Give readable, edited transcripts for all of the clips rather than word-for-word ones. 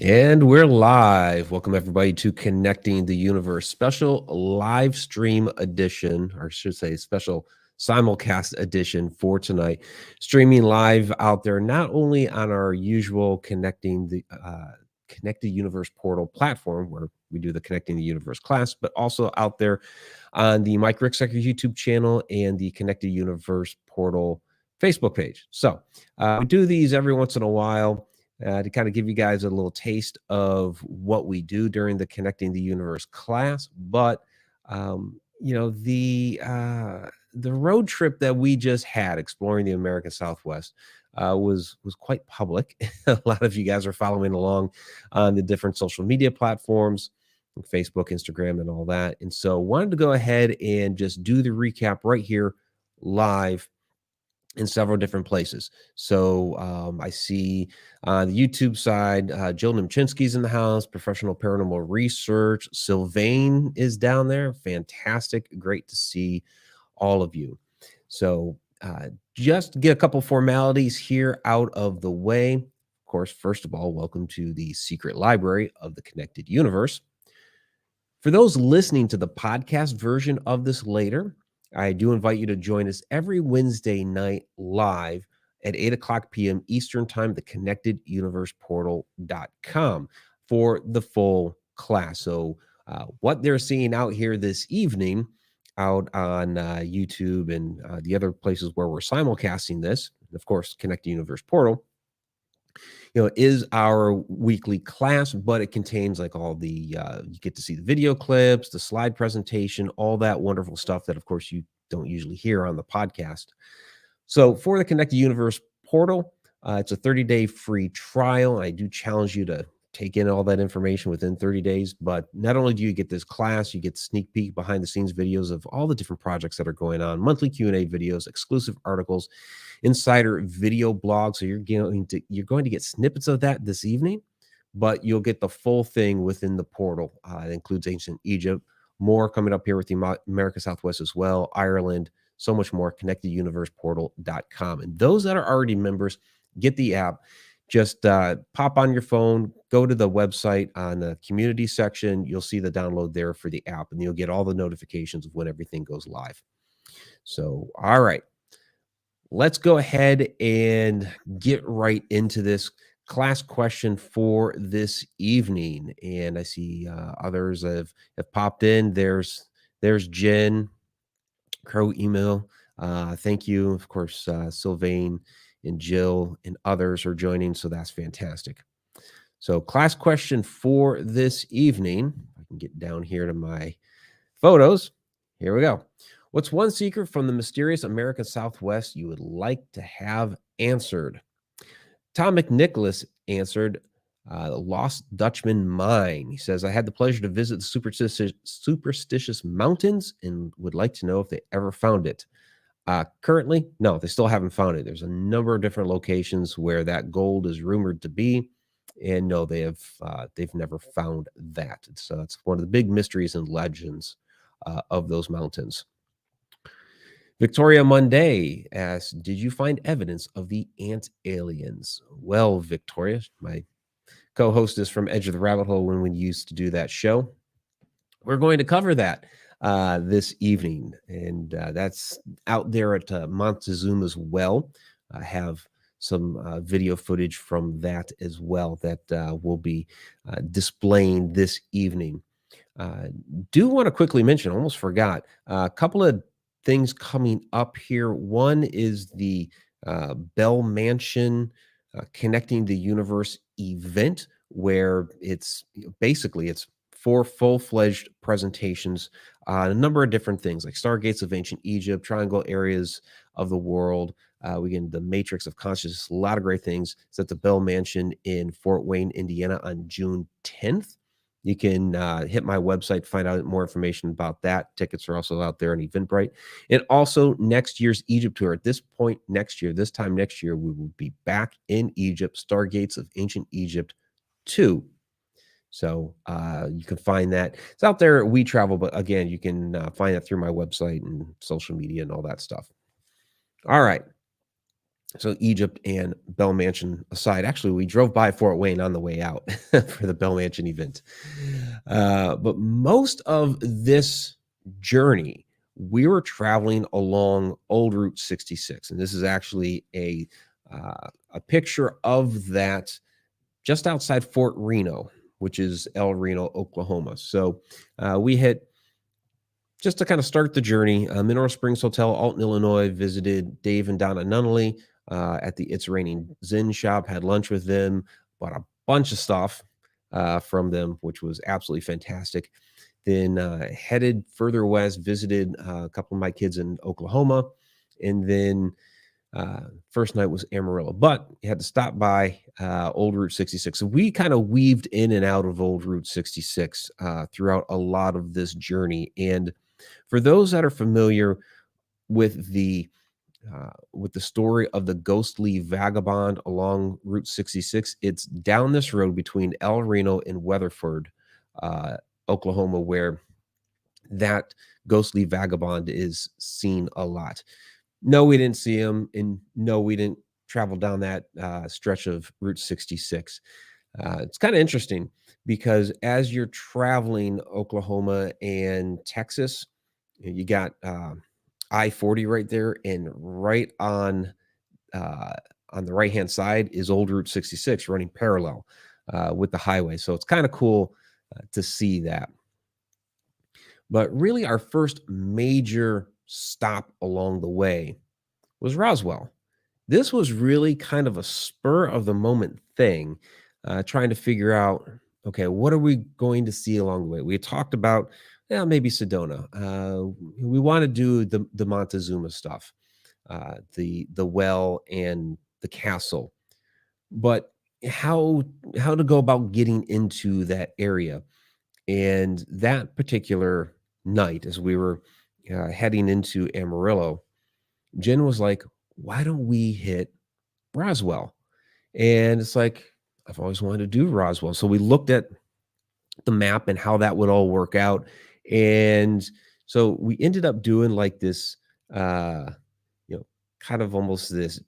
And we're live. Welcome, everybody, to Connecting the Universe special live stream edition, or I should say, special simulcast edition for tonight. Streaming live out there, not only on our usual Connect the Universe portal platform where we do the Connecting the Universe class, but also out there on the Mike Ricksecker YouTube channel and the Connect the Universe portal Facebook page. So we do these every once in a while to kind of give you guys a little taste of what we do during the Connecting the Universe class. But the road trip that we just had exploring the American Southwest was quite public. A lot of you guys are following along on the different social media platforms, Facebook, Instagram, and all that. And so wanted to go ahead and just do the recap right here live in several different places. So I see on the YouTube side, Jill Nimchinsky's in the house, professional paranormal research. Sylvain is down there. Fantastic. Great to see all of you. So just get a couple formalities here out of the way. Of course, first of all, welcome to the secret library of the Connected Universe. For those listening to the podcast version of this later, I do invite you to join us every Wednesday night live at 8 o'clock p.m. Eastern Time, the connecteduniverseportal.com for the full class. So what they're seeing out here this evening out on YouTube and the other places where we're simulcasting this, of course, Connect the Universe Portal, is our weekly class, but it contains like all the, you get to see the video clips, the slide presentation, all that wonderful stuff that, of course, you don't usually hear on the podcast. So for the Connect the Universe portal, it's a 30-day free trial. I do challenge you to take in all that information within 30 days. But not only do you get this class, you get sneak peek behind the scenes videos of all the different projects that are going on, monthly Q&A videos, exclusive articles, insider video blogs. So you're going to get snippets of that this evening, but you'll get the full thing within the portal. It includes ancient Egypt, more coming up here with the America Southwest as well, Ireland, so much more. ConnectedUniversePortal.com. And those that are already members, get the app. Just pop on your phone, go to the website on the community section. You'll see the download there for the app, and you'll get all the notifications of when everything goes live. So, all right, let's go ahead and get right into this class question for this evening. And I see others have popped in. There's Jen, Crow Email. Thank you. Of course, Sylvain and Jill and others are joining, so that's fantastic. So class question for this evening, I can get down here to my photos. Here we go. What's one secret from the mysterious American Southwest you would like to have answered? Tom McNicholas answered, the Lost Dutchman Mine. He says, I had the pleasure to visit the superstitious mountains and would like to know if they ever found it. Currently, no, they still haven't found it. There's a number of different locations where that gold is rumored to be, and no, they've never found that. So it's one of the big mysteries and legends of those mountains. Victoria Monday asks, did you find evidence of the ant aliens? Well, Victoria, my co-hostess from Edge of the Rabbit Hole when we used to do that show, we're going to cover that this evening, and that's out there at Montezuma as well. I have some video footage from that as well that will be displaying this evening. Do want to quickly mention, almost forgot, a couple of things coming up here. One is the Bell Mansion Connecting the Universe event, where it's basically it's 4 full-fledged presentations on a number of different things like stargates of ancient Egypt, triangle areas of the world. We get the matrix of consciousness, a lot of great things. It's at the Bell Mansion in Fort Wayne, Indiana on June 10th. You can hit my website to find out more information about that. Tickets are also out there on Eventbrite. And also next year's Egypt tour. At this point next year, this time next year, we will be back in Egypt, Stargates of Ancient Egypt 2. So you can find that. It's out there at We Travel, but again, you can find it through my website and social media and all that stuff. All right. So Egypt and Bell Mansion aside, actually, we drove by Fort Wayne on the way out for the Bell Mansion event. But most of this journey, we were traveling along Old Route 66, and this is actually a picture of that just outside Fort Reno, which is El Reno, Oklahoma. So we hit just to kind of start the journey, Mineral Springs Hotel, Alton, Illinois, visited Dave and Donna Nunnally at the It's Raining Zen shop, had lunch with them, bought a bunch of stuff from them, which was absolutely fantastic. Then headed further west, visited a couple of my kids in Oklahoma, and then first night was Amarillo, but you had to stop by Old Route 66. So we kind of weaved in and out of Old Route 66 throughout a lot of this journey. And for those that are familiar with the story of the ghostly vagabond along Route 66, it's down this road between El Reno and Weatherford, Oklahoma, where that ghostly vagabond is seen a lot. No, we didn't see him, and no, we didn't travel down that stretch of Route 66. It's kind of interesting because as you're traveling Oklahoma and Texas, you got I-40 right there, and right on the right hand side is Old Route 66 running parallel with the highway. So it's kind of cool to see that. But really, our first major stop along the way was Roswell. This was really kind of a spur of the moment thing, trying to figure out, okay, what are we going to see along the way? We had talked about, yeah, maybe Sedona. We want to do the Montezuma stuff, the well and the castle, but how to go about getting into that area? And that particular night, as we were heading into Amarillo, Jen was like, "Why don't we hit Roswell?" And it's like, I've always wanted to do Roswell. So we looked at the map and how that would all work out. And so we ended up doing like this, uh, kind of almost this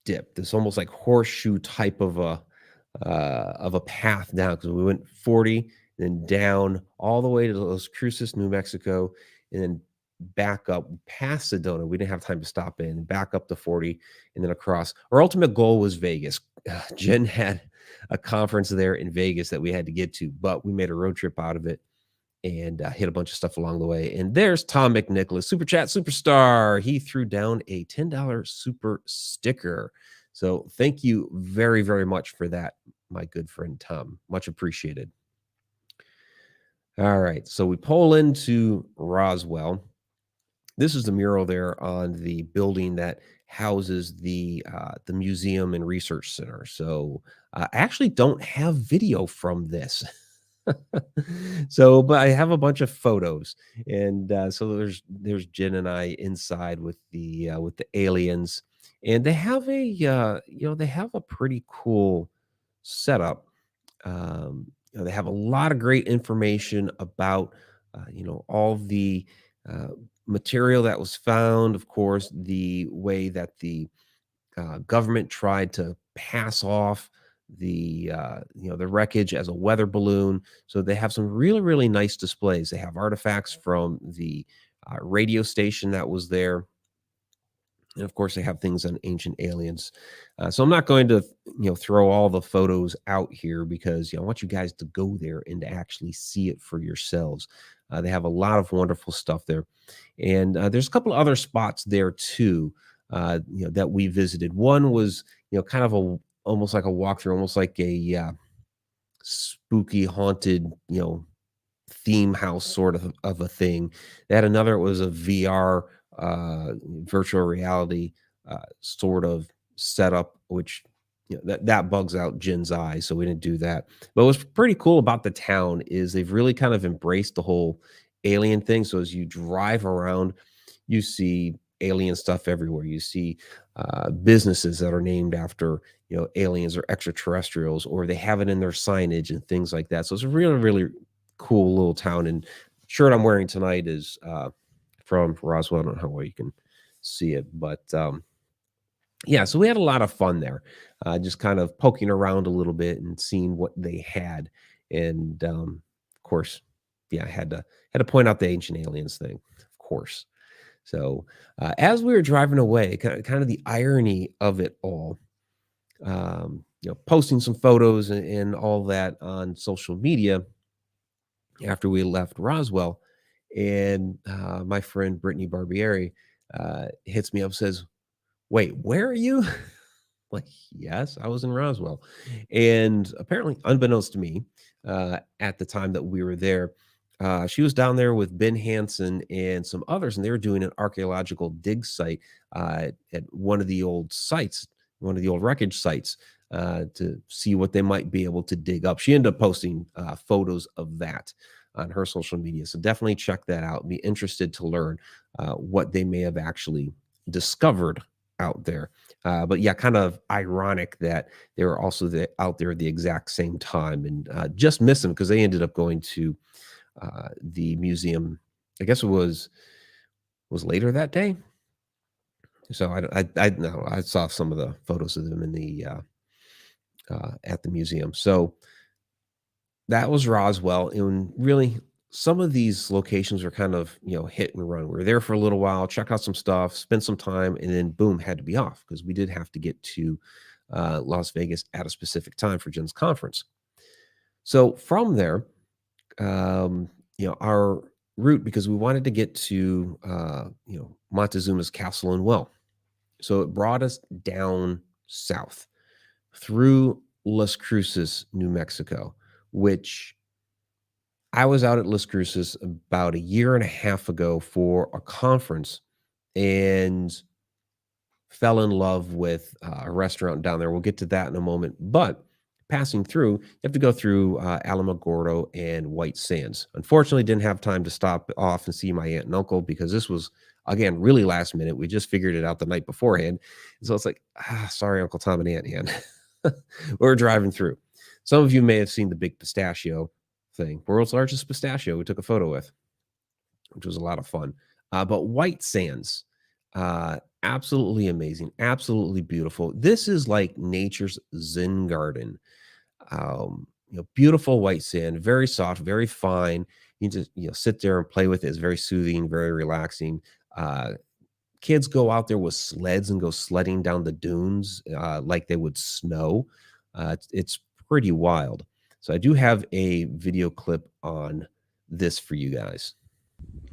dip, this almost like horseshoe type of a path down because we went 40, then down all the way to Los Cruces, New Mexico, and then back up past Sedona. We didn't have time to stop in, back up to 40, and then across. Our ultimate goal was Vegas. Jen had a conference there in Vegas that we had to get to, but we made a road trip out of it and hit a bunch of stuff along the way. And there's Tom McNicholas, Super Chat Superstar. He threw down a $10 super sticker. So thank you very, very much for that, my good friend Tom. Much appreciated. All right. So we pull into Roswell. This is the mural there on the building that houses the museum and research center. So I actually don't have video from this. So, but I have a bunch of photos, and so there's Jen and I inside with the aliens, and they have they have a pretty cool setup. They have a lot of great information about all the uh, material that was found. Of course, the way that the government tried to pass off the wreckage as a weather balloon. So they have some really nice displays. They have artifacts from the radio station that was there, and of course they have things on ancient aliens. So I'm not going to throw all the photos out here because I want you guys to go there and to actually see it for yourselves. They have a lot of wonderful stuff there, and there's a couple of other spots there too. That we visited. One was kind of a almost like a walkthrough, almost like a spooky haunted theme house sort of a thing. They had another, it was a VR virtual reality sort of setup, which that bugs out Jen's eyes, so we didn't do that. But what's pretty cool about the town is they've really kind of embraced the whole alien thing. So as you drive around, you see alien stuff everywhere. You see businesses that are named after aliens or extraterrestrials, or they have it in their signage and things like that. So it's a really cool little town. And shirt I'm wearing tonight is from Roswell. I don't know how well you can see it, but Yeah, so we had a lot of fun there, just kind of poking around a little bit and seeing what they had, and of course, yeah, I had to point out the ancient aliens thing, of course. So as we were driving away, kind of the irony of it all, posting some photos and all that on social media after we left Roswell, and my friend Brittany Barbieri hits me up, says, "Wait, where are you?" Like, yes, I was in Roswell. And apparently, unbeknownst to me, at the time that we were there, she was down there with Ben Hansen and some others, and they were doing an archaeological dig site at one of the old sites, one of the old wreckage sites, to see what they might be able to dig up. She ended up posting photos of that on her social media. So definitely check that out. Be interested to learn what they may have actually discovered out there. But yeah, kind of ironic that they were also out there at the exact same time, and just missed them because they ended up going to the museum. I guess it was later that day. So I know I saw some of the photos of them in the at the museum. So that was Roswell, and really some of these locations were kind of hit and run. We were there for a little while, check out some stuff, spend some time, and then boom, had to be off because we did have to get to Las Vegas at a specific time for Jen's conference. So from there, our route, because we wanted to get to Montezuma's castle and well, so it brought us down south through Las Cruces, New Mexico, which I was out at Las Cruces about a year and a half ago for a conference and fell in love with a restaurant down there. We'll get to that in a moment. But passing through, you have to go through Alamogordo and White Sands. Unfortunately, didn't have time to stop off and see my aunt and uncle because this was, again, really last minute. We just figured it out the night beforehand. So it's like, sorry, Uncle Tom and Aunt Ann. We're driving through. Some of you may have seen the big pistachio thing, world's largest pistachio we took a photo with, which was a lot of fun. But White Sands, absolutely amazing, absolutely beautiful. This is like nature's Zen garden. Beautiful white sand, very soft, very fine. You just sit there and play with it. It's very soothing, very relaxing. Uh, Kids go out there with sleds and go sledding down the dunes like they would snow. It's pretty wild. So I do have a video clip on this for you guys.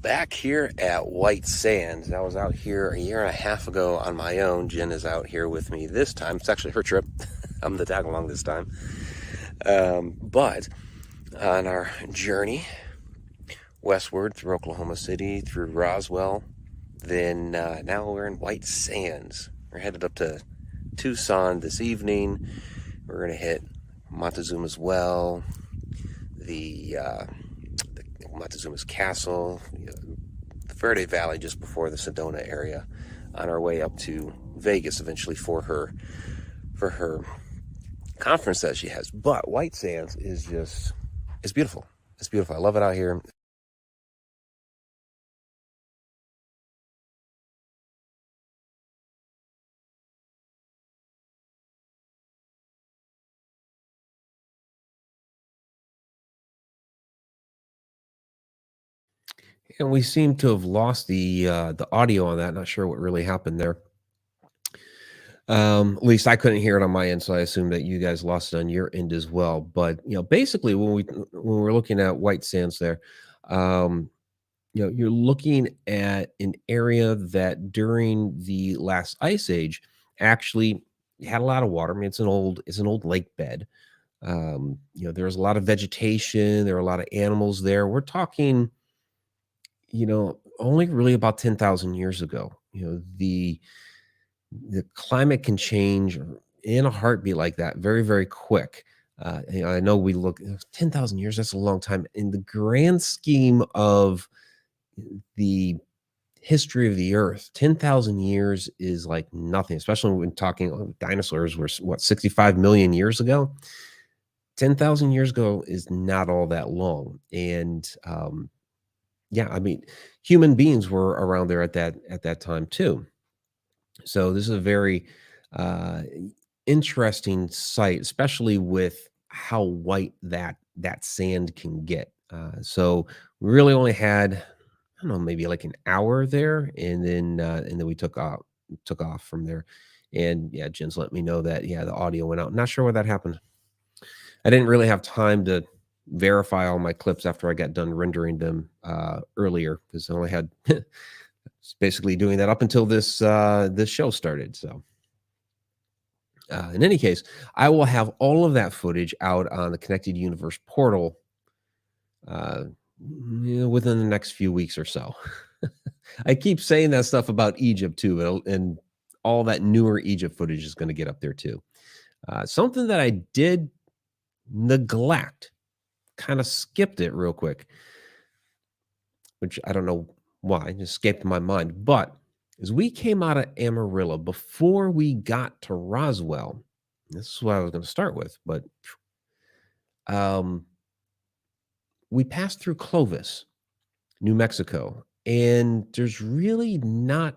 Back here at White Sands, I was out here a year and a half ago on my own. Jen is out here with me this time. It's actually her trip. I'm the tag along this time. But on our journey westward through Oklahoma City, through Roswell, then now we're in White Sands. We're headed up to Tucson this evening. We're going to hit Montezuma's well, the Montezuma's castle, the Verde Valley just before the Sedona area, on our way up to Vegas eventually for her conference that she has. But White Sands is just, it's beautiful. It's beautiful. I love it out here. And we seem to have lost the audio on that. Not sure what really happened there. At least I couldn't hear it on my end, so I assume that you guys lost it on your end as well. But basically, when we're looking at White Sands there, um, you're looking at an area that during the last ice age actually had a lot of water. I mean, it's an old lake bed. There's a lot of vegetation. There are a lot of animals there. We're talking, only really about 10,000 years ago. The climate can change in a heartbeat like that, very, very quick. I know we look 10,000 years, that's a long time. In the grand scheme of the history of the earth, 10,000 years is like nothing, especially when talking dinosaurs were what, 65 million years ago. 10,000 years ago is not all that long. And yeah, I mean, human beings were around there at that time too. So this is a very Uh, Interesting sight, especially with how white that sand can get. So we really only had, I don't know, maybe like an hour there, and then we took off from there. And yeah, Jen's let me know that yeah, the audio went out. Not sure why that happened. I didn't really have time to verify all my clips after I got done rendering them earlier because I only had basically doing that up until this show started. So in any case, I will have all of that footage out on the Connected Universe portal uh, within the next few weeks or so. I keep saying that stuff about Egypt too, and all that newer Egypt footage is going to get up there too. Something that I did neglect, kind of skipped it real quick, which I don't know why, it escaped my mind. But as we came out of Amarillo, before we got to Roswell, this is what I was going to start with, but um, we passed through Clovis, New Mexico, and there's really not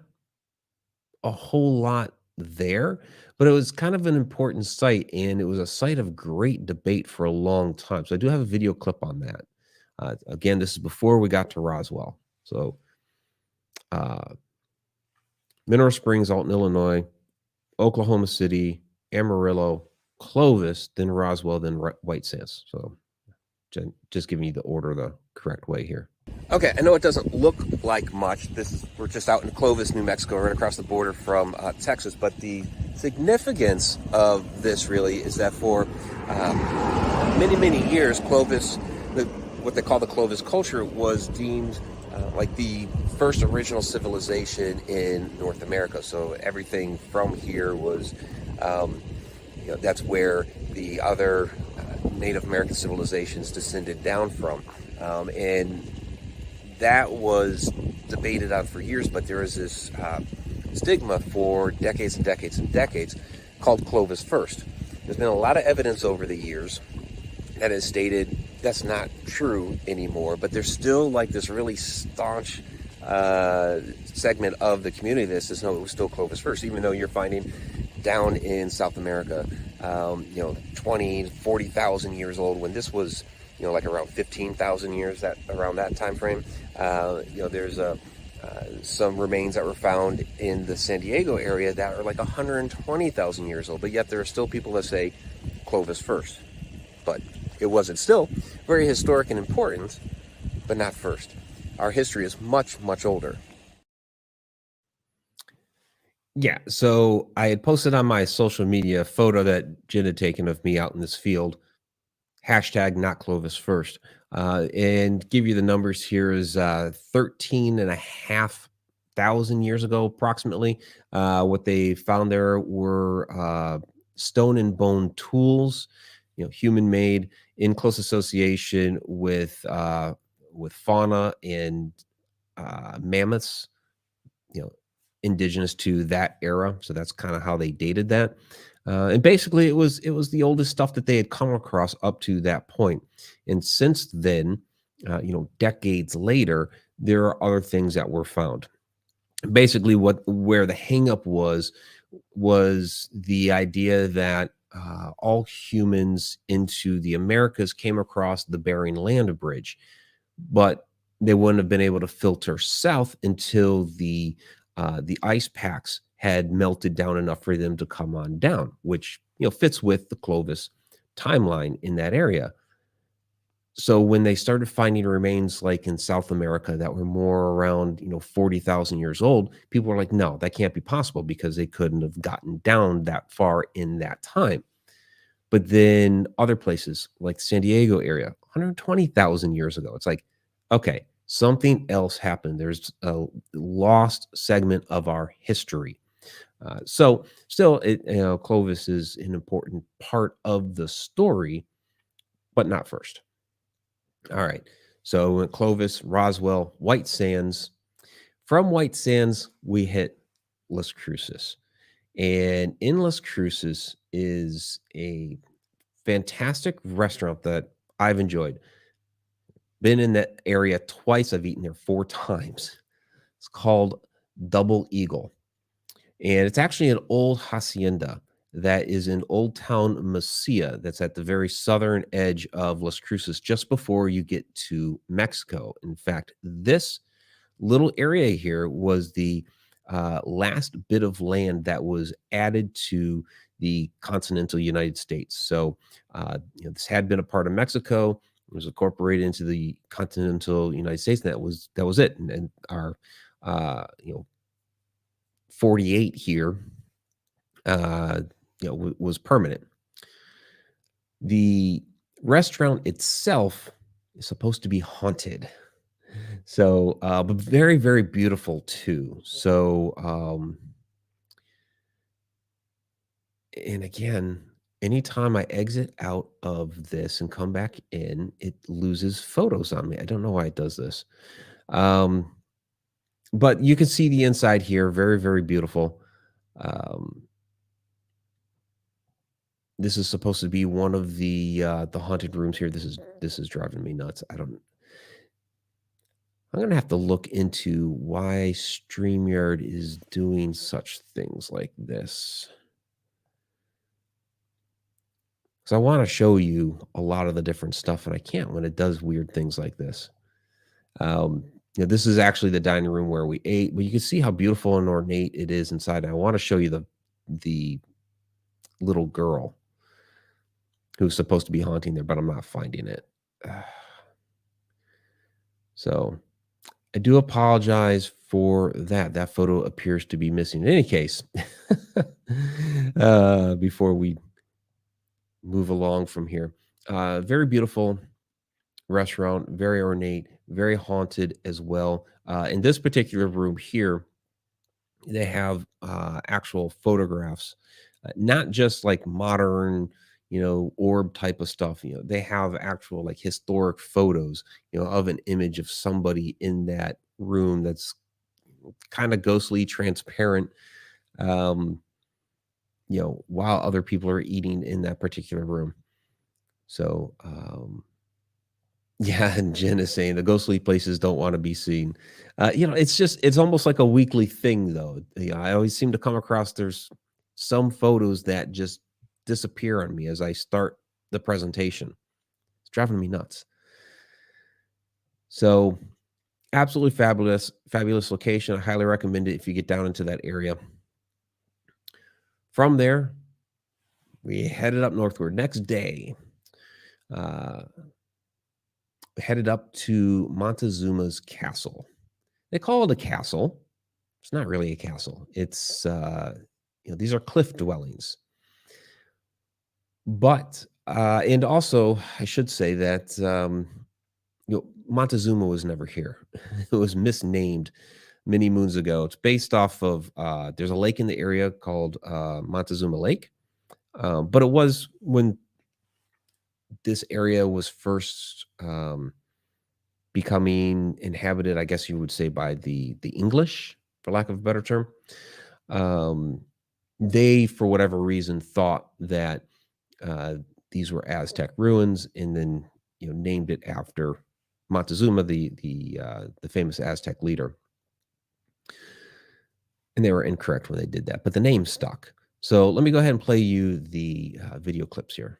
a whole lot there, but it was kind of an important site, and it was a site of great debate for a long time. So I do have a video clip on that. Again, this is before we got to Roswell. So uh, Mineral Springs, Alton, Illinois, Oklahoma City, Amarillo, Clovis, then Roswell, then White Sands. So just giving you the order the correct way here. Okay, I know it doesn't look like much. We're just out in Clovis, New Mexico, right across the border from Texas. But the significance of this really is that for many, many years, Clovis, what they call the Clovis culture, was deemed like the first original civilization in North America. So everything from here was, that's where the other Native American civilizations descended down from. And that was debated on for years, but there is this stigma for decades and decades and decades called Clovis first. There's been a lot of evidence over the years that has stated that's not true anymore, but there's still like this really staunch segment of the community that says no, it was still Clovis first, even though you're finding down in South America, 20, 40,000 years old, when this was, like around 15,000 years, around that time frame. There's some remains that were found in the San Diego area that are like 120,000 years old, but yet there are still people that say Clovis first. But it wasn't. Still very historic and important, but not first. Our history is much, much older. Yeah, so I had posted on my social media a photo that Jen had taken of me out in this field. Hashtag not Clovis first. And give you the numbers here is 13,500 years ago, approximately. What they found there were stone and bone tools, human made, in close association with fauna and mammoths, indigenous to that era. So that's kind of how they dated that. And basically, it was the oldest stuff that they had come across up to that point. And since then, decades later, there are other things that were found. Basically, where the hangup was the idea that all humans into the Americas came across the Bering Land Bridge, but they wouldn't have been able to filter south until the ice packs had melted down enough for them to come on down, which fits with the Clovis timeline in that area. So when they started finding remains like in South America that were more around 40,000 years old, people were like, no, that can't be possible because they couldn't have gotten down that far in that time. But then other places like San Diego area, 120,000 years ago, it's like, okay, something else happened. There's a lost segment of our history. So still, Clovis is an important part of the story, but not first. All right. So Clovis, Roswell, White Sands. From White Sands, we hit Las Cruces. And in Las Cruces is a fantastic restaurant that I've enjoyed. Been in that area twice. I've eaten there 4 times. It's called Double Eagle. And it's actually an old hacienda that is in Old Town Mesilla, that's at the very southern edge of Las Cruces, just before you get to Mexico. In fact, this little area here was the last bit of land that was added to the continental United States. So, this had been a part of Mexico. It was incorporated into the continental United States, and that was it. And our, 48 here, was permanent. The restaurant itself is supposed to be haunted. So, but very, very beautiful too. So, and again, anytime I exit out of this and come back in, it loses photos on me. I don't know why it does this. Um, but you can see the inside here. Very, very beautiful. Um, this is supposed to be one of the haunted rooms here. This is driving me nuts. I'm gonna have to look into why StreamYard is doing such things like this. Because I want to show you a lot of the different stuff, and I can't when it does weird things like this. Um, this is actually the dining room where we ate, but you can see how beautiful and ornate it is inside. I want to show you the little girl who's supposed to be haunting there, but I'm not finding it. So I do apologize for that. That photo appears to be missing. In any case, before we move along from here, very beautiful restaurant, very ornate, very haunted as well. In this particular room here, they have actual photographs, not just like modern, orb type of stuff. They have actual like historic photos, of an image of somebody in that room that's kind of ghostly, transparent. Um, while other people are eating in that particular room. So, yeah, and Jen is saying the ghostly places don't want to be seen. It's almost like a weekly thing, though. I always seem to come across there's some photos that just disappear on me as I start the presentation. It's driving me nuts. So, absolutely fabulous, fabulous location. I highly recommend it if you get down into that area. From there, we headed up northward. Next day, headed up to Montezuma's castle. They call it a castle. It's not really a castle. It's these are cliff dwellings. But and also I should say that Montezuma was never here. It was misnamed many moons ago. It's based off of there's a lake in the area called Montezuma Lake. But it was when this area was first becoming inhabited, I guess you would say, by the English, for lack of a better term. They, for whatever reason, thought that these were Aztec ruins, and then named it after Montezuma, the famous Aztec leader. And they were incorrect when they did that, but the name stuck. So let me go ahead and play you the video clips here.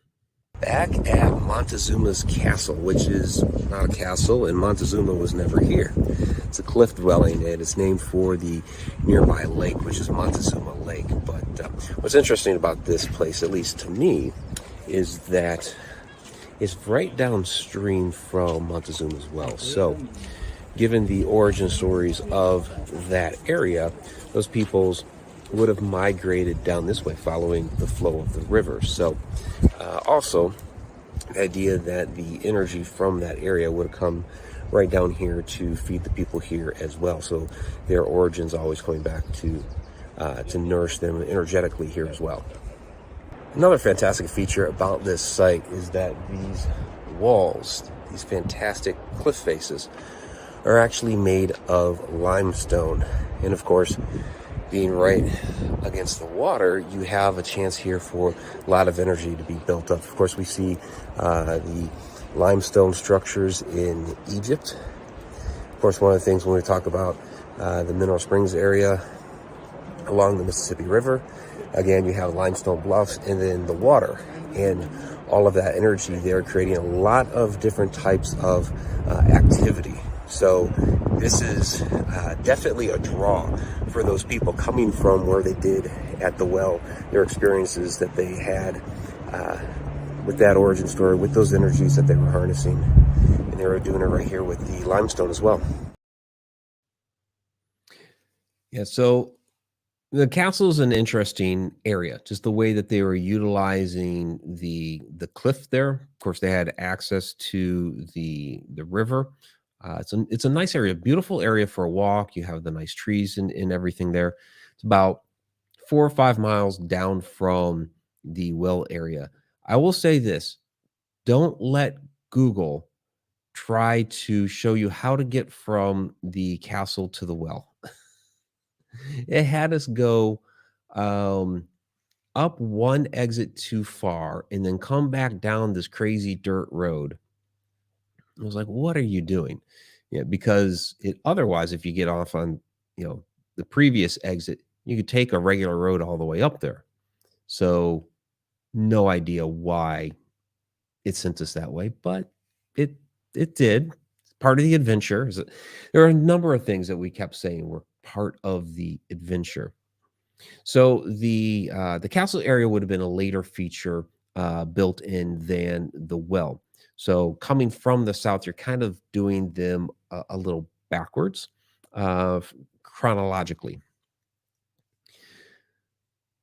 Back at Montezuma's castle, which is not a castle, and Montezuma was never here. It's a cliff dwelling, and it's named for the nearby lake, which is Montezuma Lake. But what's interesting about this place, at least to me, is that it's right downstream from Montezuma as well. So, given the origin stories of that area, those peoples would have migrated down this way following the flow of the river. So also the idea that the energy from that area would have come right down here to feed the people here as well. So their origins always coming back to nourish them energetically here as well. Another fantastic feature about this site is that these walls, these fantastic cliff faces, are actually made of limestone. And of course, being right against the water, you have a chance here for a lot of energy to be built up. Of course, we see the limestone structures in Egypt. Of course, one of the things when we talk about the Mineral Springs area, along the Mississippi River. Again, you have limestone bluffs and then the water, and all of that energy there creating a lot of different types of activity. So this is definitely a draw for those people coming from where they did at the well, their experiences that they had with that origin story, with those energies that they were harnessing. And they were doing it right here with the limestone as well. Yeah, so the castle is an interesting area, just the way that they were utilizing the cliff there. Of course, they had access to the river. It's a nice area, beautiful area for a walk. You have the nice trees and everything there. It's about 4 or 5 miles down from the well area. I will say this: don't let Google try to show you how to get from the castle to the well. It had us go um, up one exit too far and then come back down this crazy dirt road. I was like, "What are you doing?" Yeah, because otherwise, if you get off on, the previous exit, you could take a regular road all the way up there. So, no idea why it sent us that way, but it it did. Part of the adventure is that there are a number of things that we kept saying were part of the adventure. So the castle area would have been a later feature built in than the well. So coming from the south, you're kind of doing them a little backwards chronologically.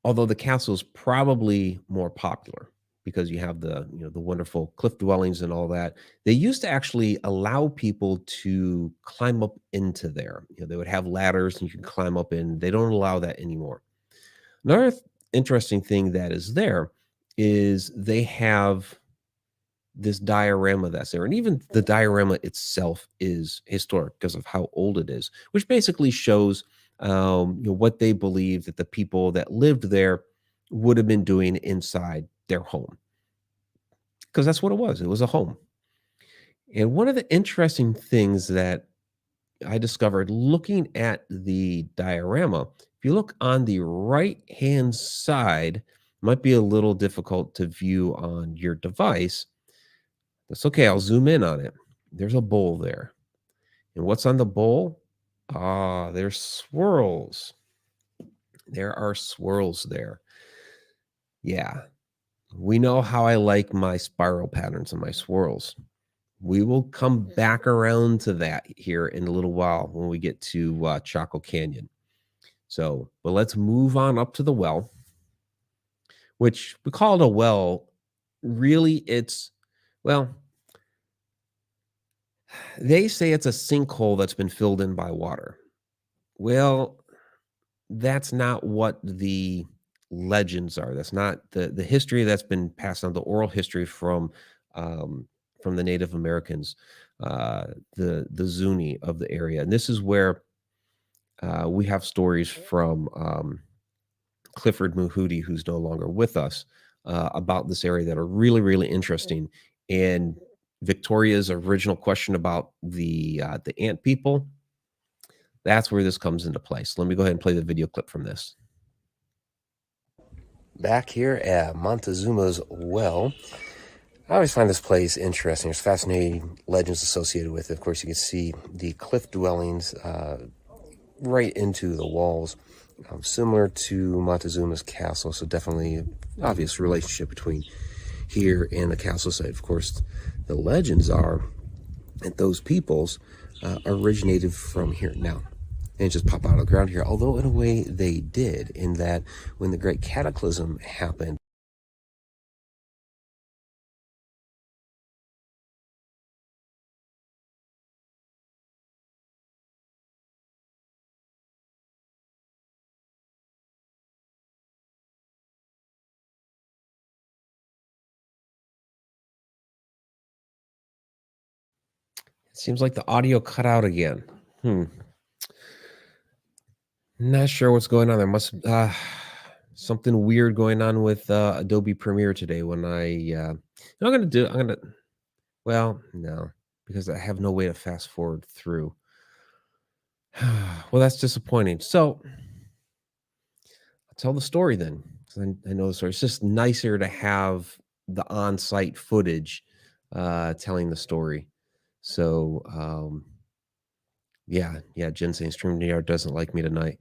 Although the castle is probably more popular because you have the wonderful cliff dwellings and all that. They used to actually allow people to climb up into there. They would have ladders and you can climb up in. They don't allow that anymore. Another interesting thing that is there is they have this diorama that's there, and even the diorama itself is historic because of how old it is, which basically shows what they believe that the people that lived there would have been doing inside their home, because that's what it was. It was a home. And one of the interesting things that I discovered looking at the diorama, if you look on the right hand side, might be a little difficult to view on your device. That's okay. I'll zoom in on it. There's a bowl there. And what's on the bowl? Ah, there's swirls. There are swirls there. Yeah. We know how I like my spiral patterns and my swirls. We will come back around to that here in a little while when we get to Chaco Canyon. So, but let's move on up to the well, which we call it a well. Really, well, they say it's a sinkhole that's been filled in by water. Well, that's not what the legends are. That's not the history that's been passed on, the oral history from the Native Americans, the Zuni of the area. And this is where we have stories from Clifford Muhudi, who's no longer with us, about this area that are really, really interesting. And Victoria's original question about the ant people, that's where this comes into place. Let me go ahead and play the video clip from this. Back here at Montezuma's well, I always find this place interesting. There's fascinating legends associated with it. Of course, you can see the cliff dwellings right into the walls, similar to Montezuma's castle. So definitely obvious relationship between here and the castle site. Of course, the legends are that those peoples originated from here. Now, and just pop out of the ground here, although in a way they did, in that when the Great Cataclysm happened, it seems like the audio cut out again. Not sure what's going on. There must something weird going on with Adobe Premiere today. When I'm gonna well, no, because I have no way to fast forward through. Well, that's disappointing. So tell the story then. 'Cause I know the story. It's just nicer to have the on-site footage telling the story. So, yeah, ginseng StreamYard doesn't like me tonight.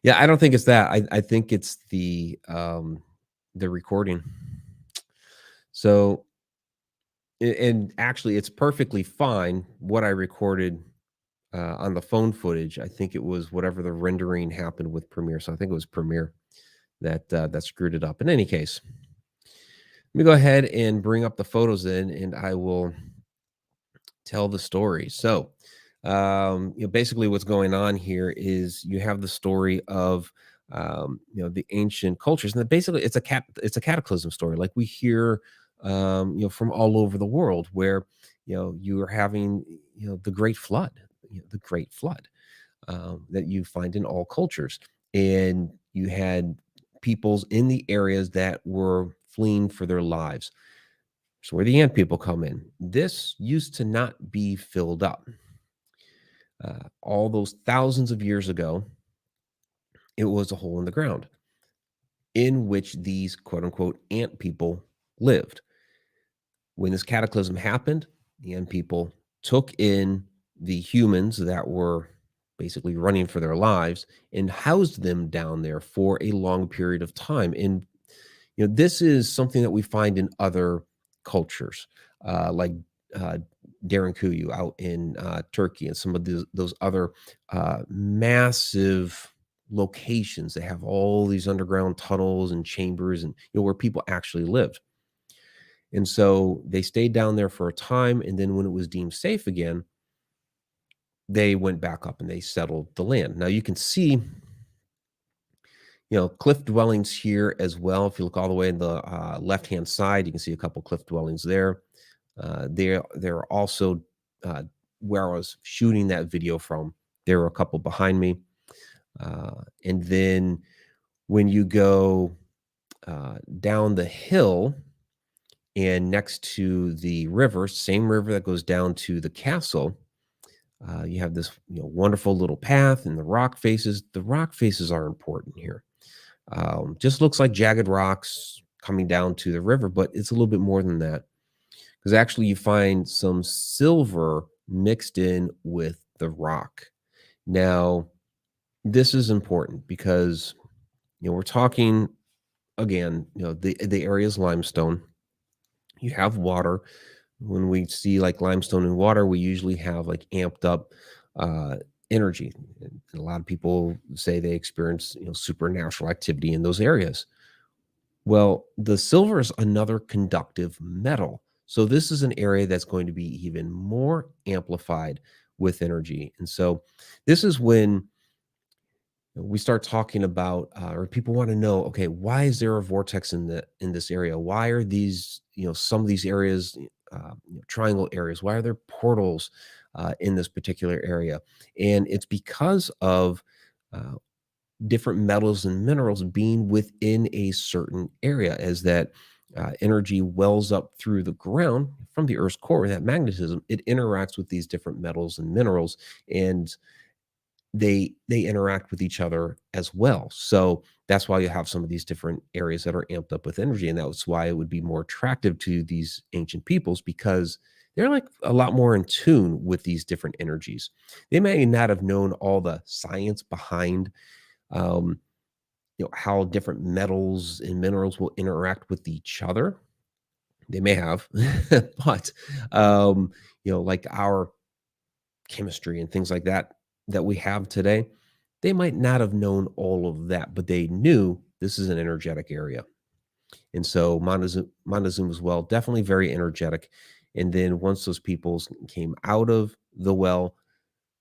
Yeah, I don't think it's that. I think it's the recording. So, and actually, it's perfectly fine what I recorded on the phone footage. I think it was whatever the rendering happened with Premiere. So I think it was Premiere that screwed it up. In any case, let me go ahead and bring up the photos in, and I will tell the story. So, basically, what's going on here is you have the story of the ancient cultures, and then basically, it's a cataclysm story, like we hear, from all over the world, where you are having the Great Flood, the Great Flood that you find in all cultures, and you had peoples in the areas that were fleeing for their lives. So where the ant people come in, this used to not be filled up. All those thousands of years ago, it was a hole in the ground in which these quote unquote ant people lived. When this cataclysm happened, the ant people took in the humans that were basically running for their lives and housed them down there for a long period of time. And this is something that we find in other cultures, like uh, Kuyu out in Turkey and some of those other massive locations that have all these underground tunnels and chambers, and where people actually lived. And so they stayed down there for a time, and then when it was deemed safe again, they went back up and they settled the land. Now you can see cliff dwellings here as well. If you look all the way in the left-hand side, you can see a couple cliff dwellings there. There are also where I was shooting that video from. There were a couple behind me, and then when you go down the hill and next to the river, same river that goes down to the castle, you have this wonderful little path and the rock faces. The rock faces are important here. Just looks like jagged rocks coming down to the river, but it's a little bit more than that, because actually you find some silver mixed in with the rock. Now, this is important because we're talking again, the area is limestone. You have water. When we see like limestone and water, we usually have like amped up uh, energy. And a lot of people say they experience supernatural activity in those areas. Well, the silver is another conductive metal. So this is an area that's going to be even more amplified with energy. And so this is when we start talking about, or people want to know, okay, why is there a vortex in this area? Why are these, some of these areas, triangle areas? Why are there portals in this particular area? And it's because of uh, different metals and minerals being within a certain area, as that energy wells up through the ground from the Earth's core. That magnetism, it interacts with these different metals and minerals, and they interact with each other as well. So that's why you have some of these different areas that are amped up with energy, and that's why it would be more attractive to these ancient peoples, because they're like a lot more in tune with these different energies. They may not have known all the science behind um, how different metals and minerals will interact with each other. They may have, but like our chemistry and things like that that we have today, they might not have known all of that, but they knew this is an energetic area. And so Montezuma as well, definitely very energetic. And then once those peoples came out of the well,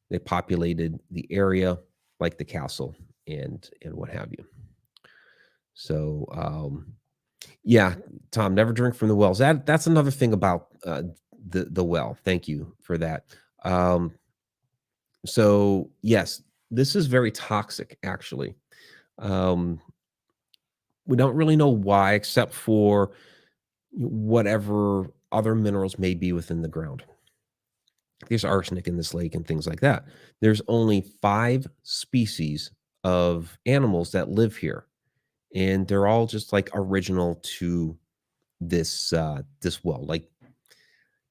they populated the area like the castle and what have you. So yeah, Tom, never drink from the wells. That's another thing about the well. Thank you for that. So yes, this is very toxic, actually. Um, we don't really know why, except for whatever other minerals may be within the ground. There's arsenic in this lake and things like that. There's only 5 species of animals that live here, and they're all just like original to this well. Like,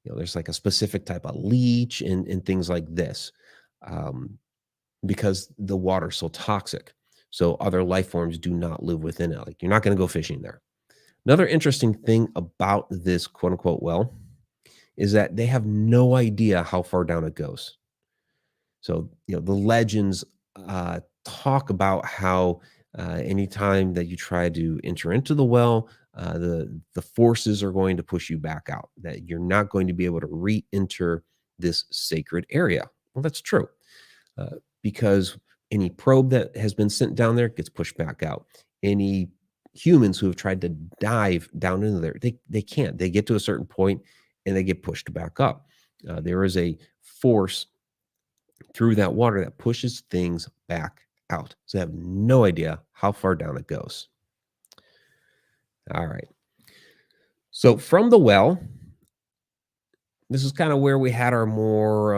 there's like a specific type of leech and things like this, um, because the water's so toxic. So other life forms do not live within it. Like, you're not going to go fishing there. Another interesting thing about this quote unquote well is that they have no idea how far down it goes. So, the legends talk about how anytime that you try to enter into the well, the forces are going to push you back out. That you're not going to be able to re-enter this sacred area. Well, that's true, because any probe that has been sent down there gets pushed back out. Any humans who have tried to dive down into there, they can't. They get to a certain point and they get pushed back up. There is a force through that water that pushes things back out. So I have no idea how far down it goes. All right. So from the well, this is kind of where we had our more,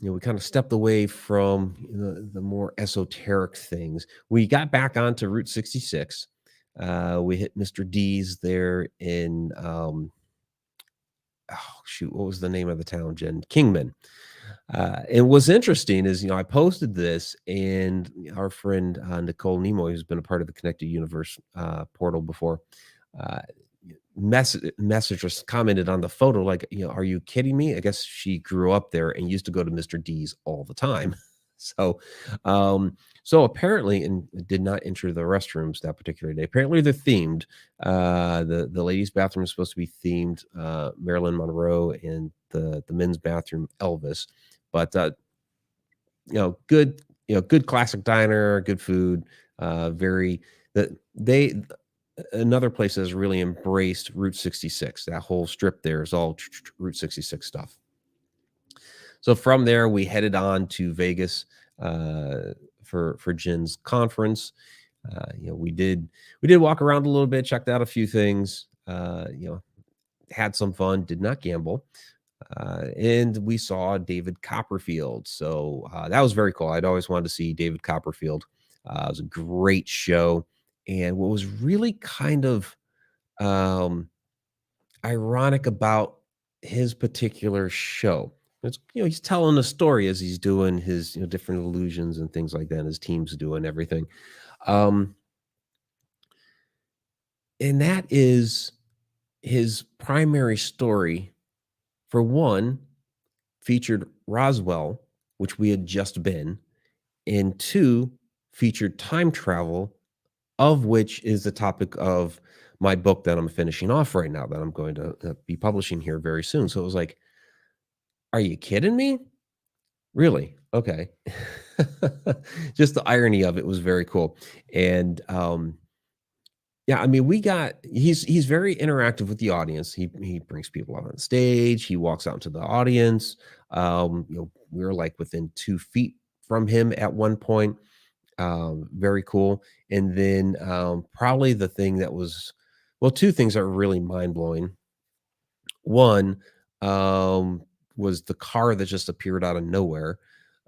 we kind of stepped away from the more esoteric things. We got back onto Route 66. We hit Mr. D's there in, oh, shoot, what was the name of the town, Jen? Kingman. And what's interesting is, I posted this, and our friend Nicole Nemo, who's been a part of the Connected Universe portal before, uh, messaged us, commented on the photo, like, are you kidding me? I guess she grew up there and used to go to Mr. D's all the time. So, so apparently, and did not enter the restrooms that particular day. Apparently, they're themed. The ladies' bathroom is supposed to be themed Marilyn Monroe, and the men's bathroom Elvis. But good, good classic diner, good food. Very that they Another place that has really embraced Route 66. That whole strip there is all Route 66 stuff. So from there, we headed on to Vegas for Jen's conference. We did walk around a little bit, checked out a few things. Had some fun. Did not gamble. And we saw David Copperfield. So that was very cool. I'd always wanted to see David Copperfield. It was a great show. And what was really kind of um, ironic about his particular show, it's, he's telling a story as he's doing his different illusions and things like that. And his team's doing everything. Um, and that is his primary story. For one, featured Roswell, which we had just been, and two, featured time travel, of which is the topic of my book that I'm finishing off right now, that I'm going to be publishing here very soon. So it was like, are you kidding me? Really? Okay. Just the irony of it was very cool. And yeah, I mean, he's very interactive with the audience. He brings people out on stage. He walks out into the audience. We were like within 2 feet from him at one point. Very cool. And then probably the thing that was, well, two things that were really mind blowing. One was the car that just appeared out of nowhere,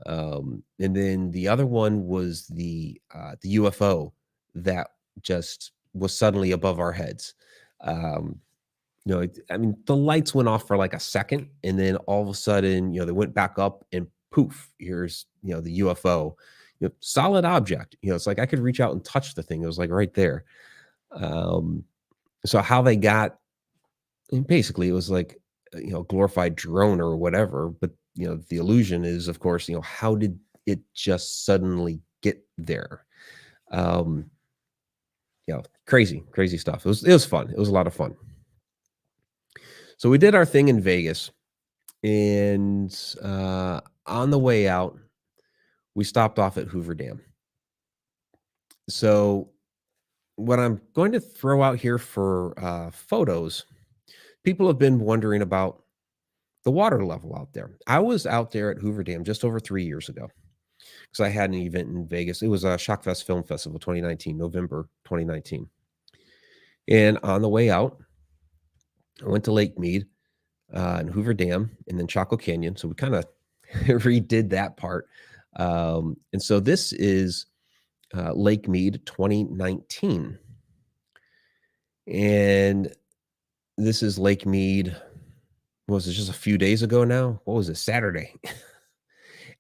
and then the other one was the UFO that just was suddenly above our heads. Um, I mean, the lights went off for like a second, and then all of a sudden, they went back up, and poof, here's the UFO, solid object. It's like I could reach out and touch the thing. It was like right there. Um, so how they got, and basically, it was like glorified drone or whatever. But the illusion is, of course, how did it just suddenly get there? Um, crazy stuff. It was fun. It was a lot of fun. So we did our thing in Vegas, and on the way out, we stopped off at Hoover Dam. So what I'm going to throw out here for photos, people have been wondering about the water level out there. I was out there at Hoover Dam just over 3 years ago because I had an event in Vegas. It was a Shockfest Film Festival 2019, November 2019. And on the way out, I went to Lake Mead and Hoover Dam and then Chaco Canyon. So we kind of redid that part. And so this is Lake Mead 2019. And this is Lake Mead. What was it, just a few days ago now? What was it? Saturday.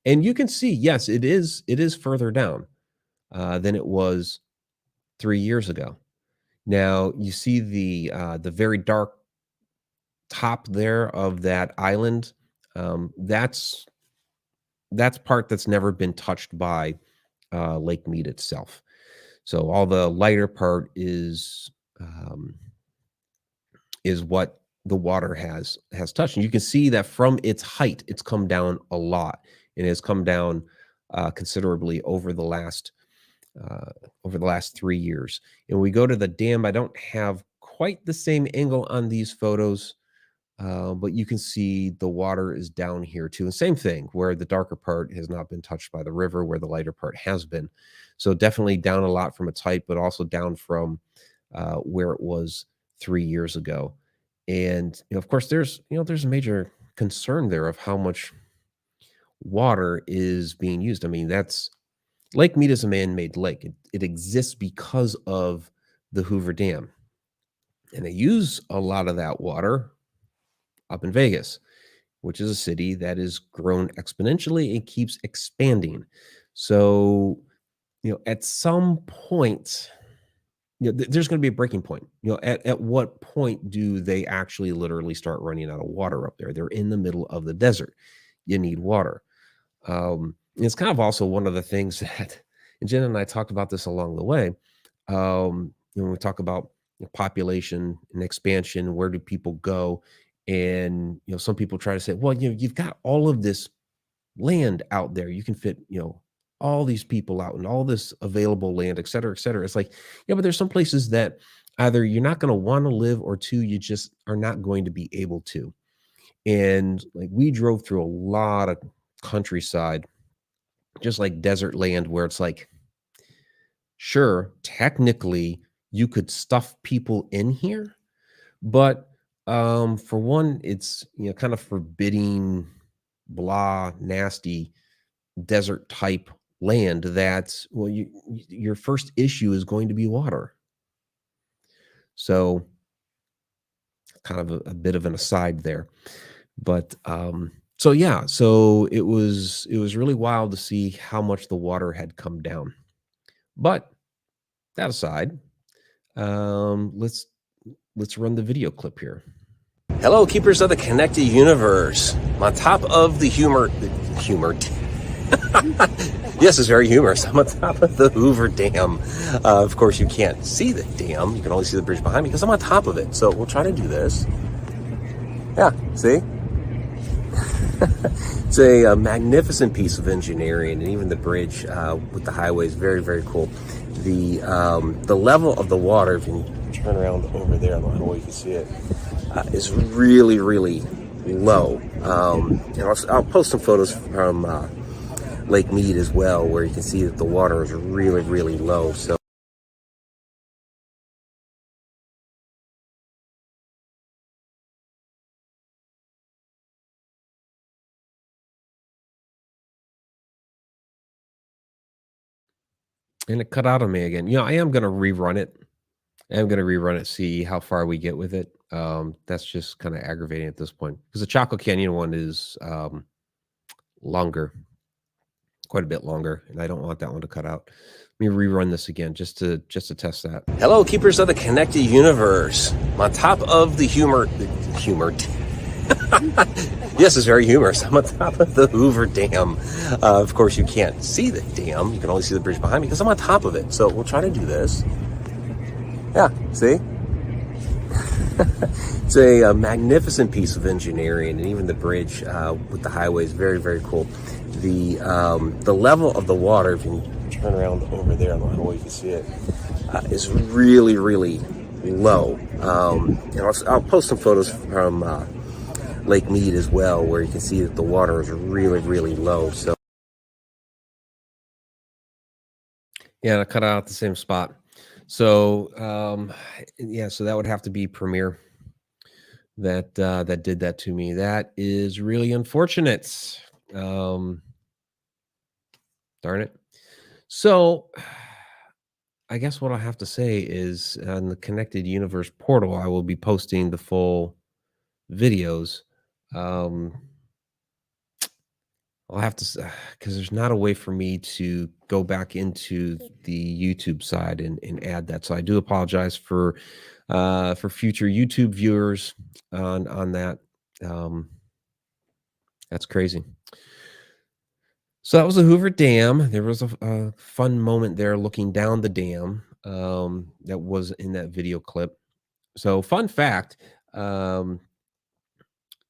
And you can see, yes, it is further down than it was 3 years ago. Now, you see the very dark top there of that island. That's part that's never been touched by Lake Mead itself. So all the lighter part is what the water has touched, and you can see that from its height, it's come down a lot, and it's come down considerably uh, over the last 3 years. And we go to the dam. I don't have quite the same angle on these photos, but you can see the water is down here too. And same thing, where the darker part has not been touched by the river, where the lighter part has been. So definitely down a lot from its height, but also down from where it was 3 years ago. And of course, there's a major concern there of how much water is being used. I mean, that's Lake Mead is a man-made lake. It exists because of the Hoover Dam, and they use a lot of that water up in Vegas, which is a city that is grown exponentially and keeps expanding. So, at some point, there's going to be a breaking point. At what point do they actually literally start running out of water up there? They're in the middle of the desert. You need water. And it's kind of also one of the things that, and Jen and I talked about this along the way. When we talk about population and expansion, where do people go? And some people try to say, well, you've got all of this land out there. You can fit, all these people out and all this available land, et cetera, et cetera. It's like, yeah, but there's some places that either you're not going to want to live, or two, you just are not going to be able to. And like, we drove through a lot of countryside, just like desert land, where it's like, sure, technically you could stuff people in here, but for one, it's kind of forbidding, blah, nasty desert type land that, well, your first issue is going to be water. So kind of a bit of an aside there. But so yeah, so it was really wild to see how much the water had come down. But that aside, let's run the video clip here. Hello, keepers of the connected universe. I'm on top of the humor. Yes, it's very humorous. I'm on top of the Hoover Dam. Of course, you can't see the dam. You can only see the bridge behind me because I'm on top of it. So we'll try to do this. Yeah, see? It's a magnificent piece of engineering, and even the bridge with the highway is very, very cool. The level of the water, if you turn around over there, I don't know if you can see it, is really, really low. And I'll post some photos from Lake Mead as well, where you can see that the water is really, really low. So and it cut out on me again. I am going to rerun it. See how far we get with it. That's just kind of aggravating at this point, because the Chaco Canyon one is longer, quite a bit longer, and I don't want that one to cut out. Let me rerun this again just to test that. Hello, keepers of the connected universe. I'm on top of the humor. Yes, it's very humorous. I'm on top of the Hoover Dam. Of course, you can't see the dam. You can only see the bridge behind me because I'm on top of it. So we'll try to do this. Yeah, see? It's a magnificent piece of engineering, and even the bridge with the highway is very, very cool. The level of the water, if you turn around over there, I don't know if you can see it, is really, really low. And I'll post some photos from Lake Mead as well, where you can see that the water is really, really low. So yeah, I cut out the same spot. So yeah, so that would have to be Premiere that did that to me. That is really unfortunate. Darn it. So I guess what I have to say is on the Connected Universe portal, I will be posting the full videos. Um, I'll have to, because there's not a way for me to go back into the YouTube side and add that. So I do apologize for future YouTube viewers on that. Um, that's crazy. So that was the Hoover Dam. There was a fun moment there looking down the dam that was in that video clip. So fun fact, um,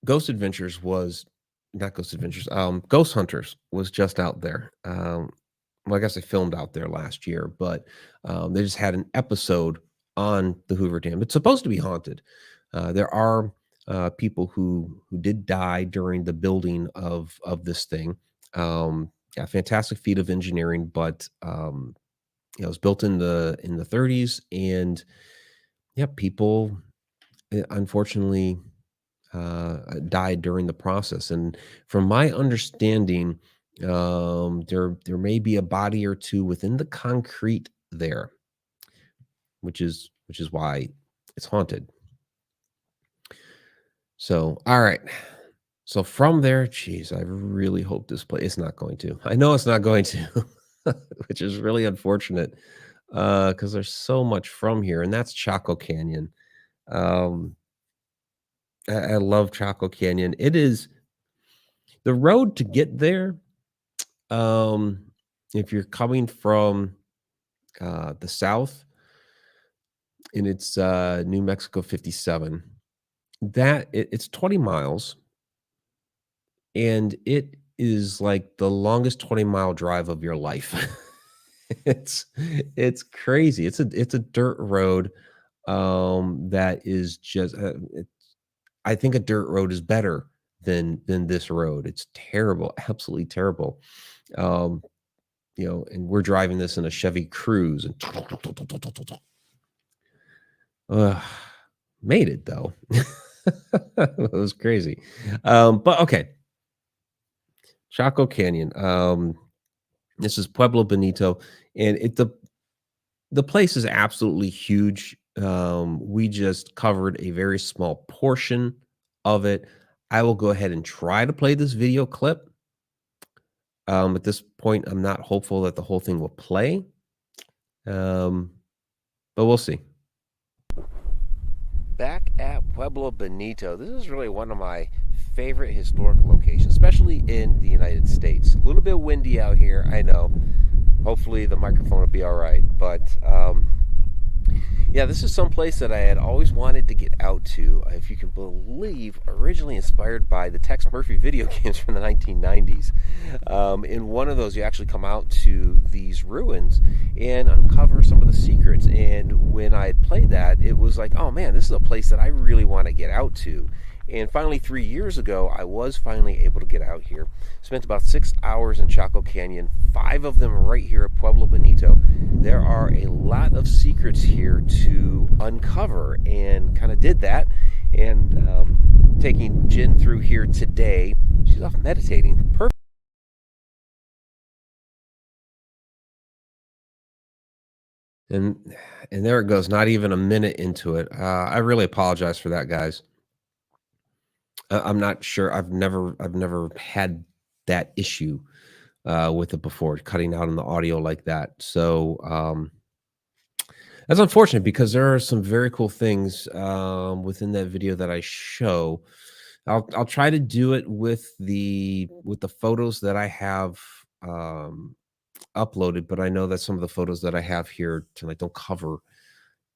Ghost Adventures was not Ghost Adventures, Ghost Hunters was just out there. Well, I guess they filmed out there last year, but they just had an episode on the Hoover Dam. It's supposed to be haunted. There are people who did die during the building of this thing. Yeah, fantastic feat of engineering, but it was built in the 30s, and yeah, people unfortunately died during the process. And from my understanding, there may be a body or two within the concrete there, which is why it's haunted. So, all right. So from there, geez, I really hope this place is not going to. I know it's not going to, which is really unfortunate because there's so much from here, and that's Chaco Canyon. Um, I love Chaco Canyon. It is the road to get there. Um, if you're coming from the south and it's New Mexico 57, it's 20 miles, and it is like the longest 20-mile drive of your life. it's it's crazy. It's a dirt road that is just I think a dirt road is better than this road. It's terrible, absolutely terrible. Um, and we're driving this in a Chevy Cruze, and uh, made it though. It was crazy. But okay, Chaco Canyon. This is Pueblo Bonito, and the place is absolutely huge. We just covered a very small portion of it. I will go ahead and try to play this video clip. At this point, I'm not hopeful that the whole thing will play, but we'll see. Back at Pueblo Bonito, this is really one of my favorite historic locations, especially in the United States. A little bit windy out here, I know. Hopefully the microphone will be all right, but yeah, this is some place that I had always wanted to get out to, if you can believe, originally inspired by the Tex Murphy video games from the 1990s. In one of those, you actually come out to these ruins and uncover some of the secrets. And when I had played that, it was like, oh man, this is a place that I really want to get out to. And finally, 3 years ago, I was finally able to get out here. Spent about 6 hours in Chaco Canyon, 5 of them right here at Pueblo Bonito. There are a lot of secrets here to uncover, and kind of did that. And taking Jen through here today. She's off meditating. Perfect. And there it goes. Not even a minute into it. I really apologize for that, guys. I'm not sure. I've never had that issue with it before, cutting out on the audio like that. So that's unfortunate because there are some very cool things within that video that I show. I'll try to do it with the photos that I have uploaded, but I know that some of the photos that I have here tonight don't cover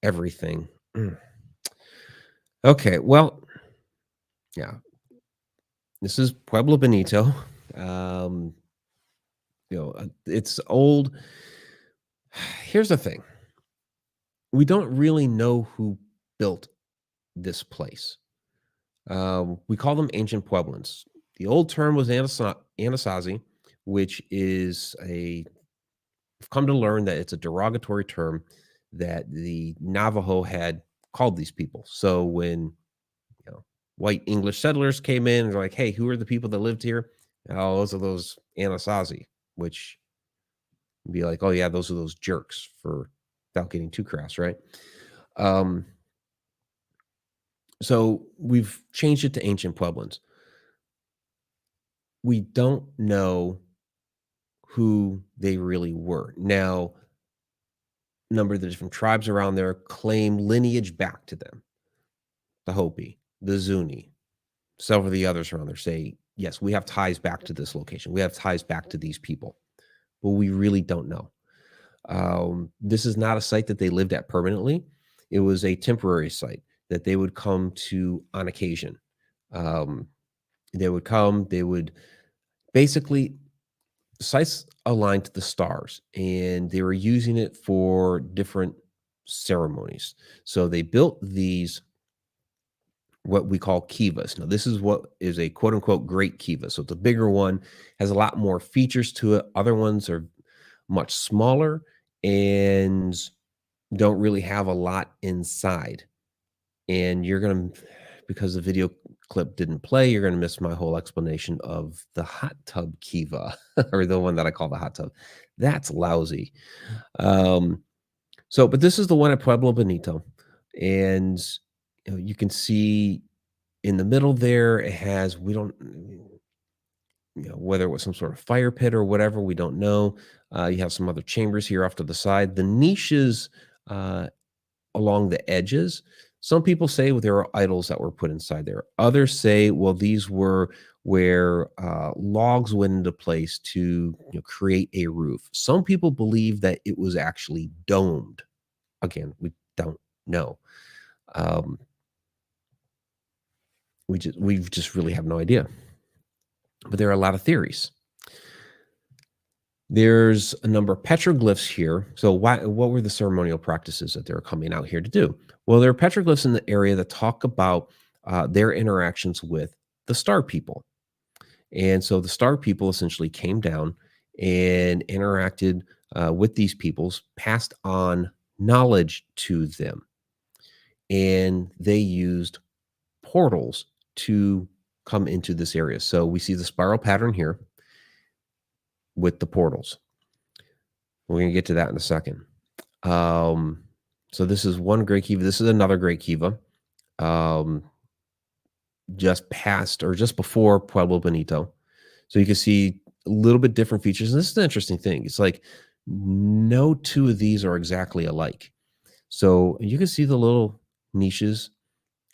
everything. Okay, well, yeah. This is Pueblo Bonito. It's old. Here's the thing. We don't really know who built this place. We call them ancient Pueblans. The old term was Anasazi, which is I've come to learn that it's a derogatory term that the Navajo had called these people. So when white English settlers came in and they're like, hey, who are the people that lived here? Oh, those are those Anasazi, which would be like, oh yeah, those are those jerks for without getting too crass, right? Um, so we've changed it to ancient Puebloans. We don't know who they really were. Now, a number of the different tribes around there claim lineage back to them. The Hopi, the Zuni, several of the others around there say, yes, we have ties back to this location. We have ties back to these people, but we really don't know. This is not a site that they lived at permanently. It was a temporary site that they would come to on occasion. Um, they would come, they would basically, sites aligned to the stars, and they were using it for different ceremonies. So they built these, what we call kivas. Now, this is what is a quote unquote great kiva. So it's a bigger one, has a lot more features to it. Other ones are much smaller and don't really have a lot inside. And you're going to, because the video clip didn't play, you're going to miss my whole explanation of the hot tub kiva, or the one that I call the hot tub. That's lousy. But this is the one at Pueblo Bonito. And you can see in the middle there, it has, we don't, whether it was some sort of fire pit or whatever, we don't know. You have some other chambers here off to the side. The niches along the edges, some people say, well, there are idols that were put inside there. Others say, well, these were where logs went into place to create a roof. Some people believe that it was actually domed. Again, we don't know. We just really have no idea. But there are a lot of theories. There's a number of petroglyphs here. So what were the ceremonial practices that they're coming out here to do? Well, there are petroglyphs in the area that talk about their interactions with the star people. And so the star people essentially came down and interacted with these peoples, passed on knowledge to them. And they used portals to come into this area. So we see the spiral pattern here with the portals. We're going to get to that in a second. So this is one great kiva. This is another great kiva. Just past or just before Pueblo Bonito. So you can see a little bit different features. And this is an interesting thing. It's like no two of these are exactly alike. So you can see the little niches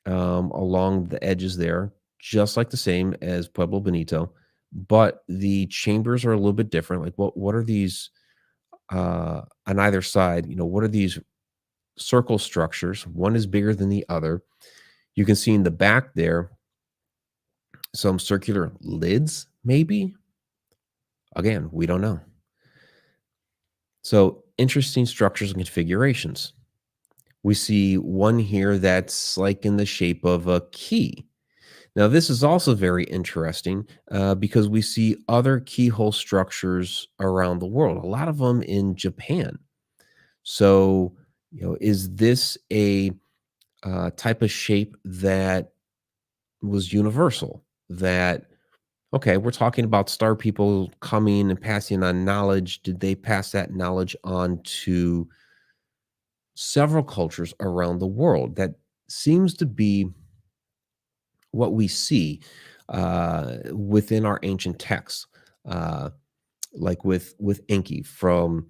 along the edges there, just like the same as Pueblo Bonito, but the chambers are a little bit different. Like what are these on either side? What are these circle structures? One is bigger than the other. You can see in the back there some circular lids, maybe. Again, we don't know. So interesting structures and configurations. We see one here that's like in the shape of a key. Now, this is also very interesting because we see other keyhole structures around the world, a lot of them in Japan. So, is this a type of shape that was universal? That, okay, we're talking about star people coming and passing on knowledge. Did they pass that knowledge on to several cultures around the world? That seems to be what we see within our ancient texts, like with Enki from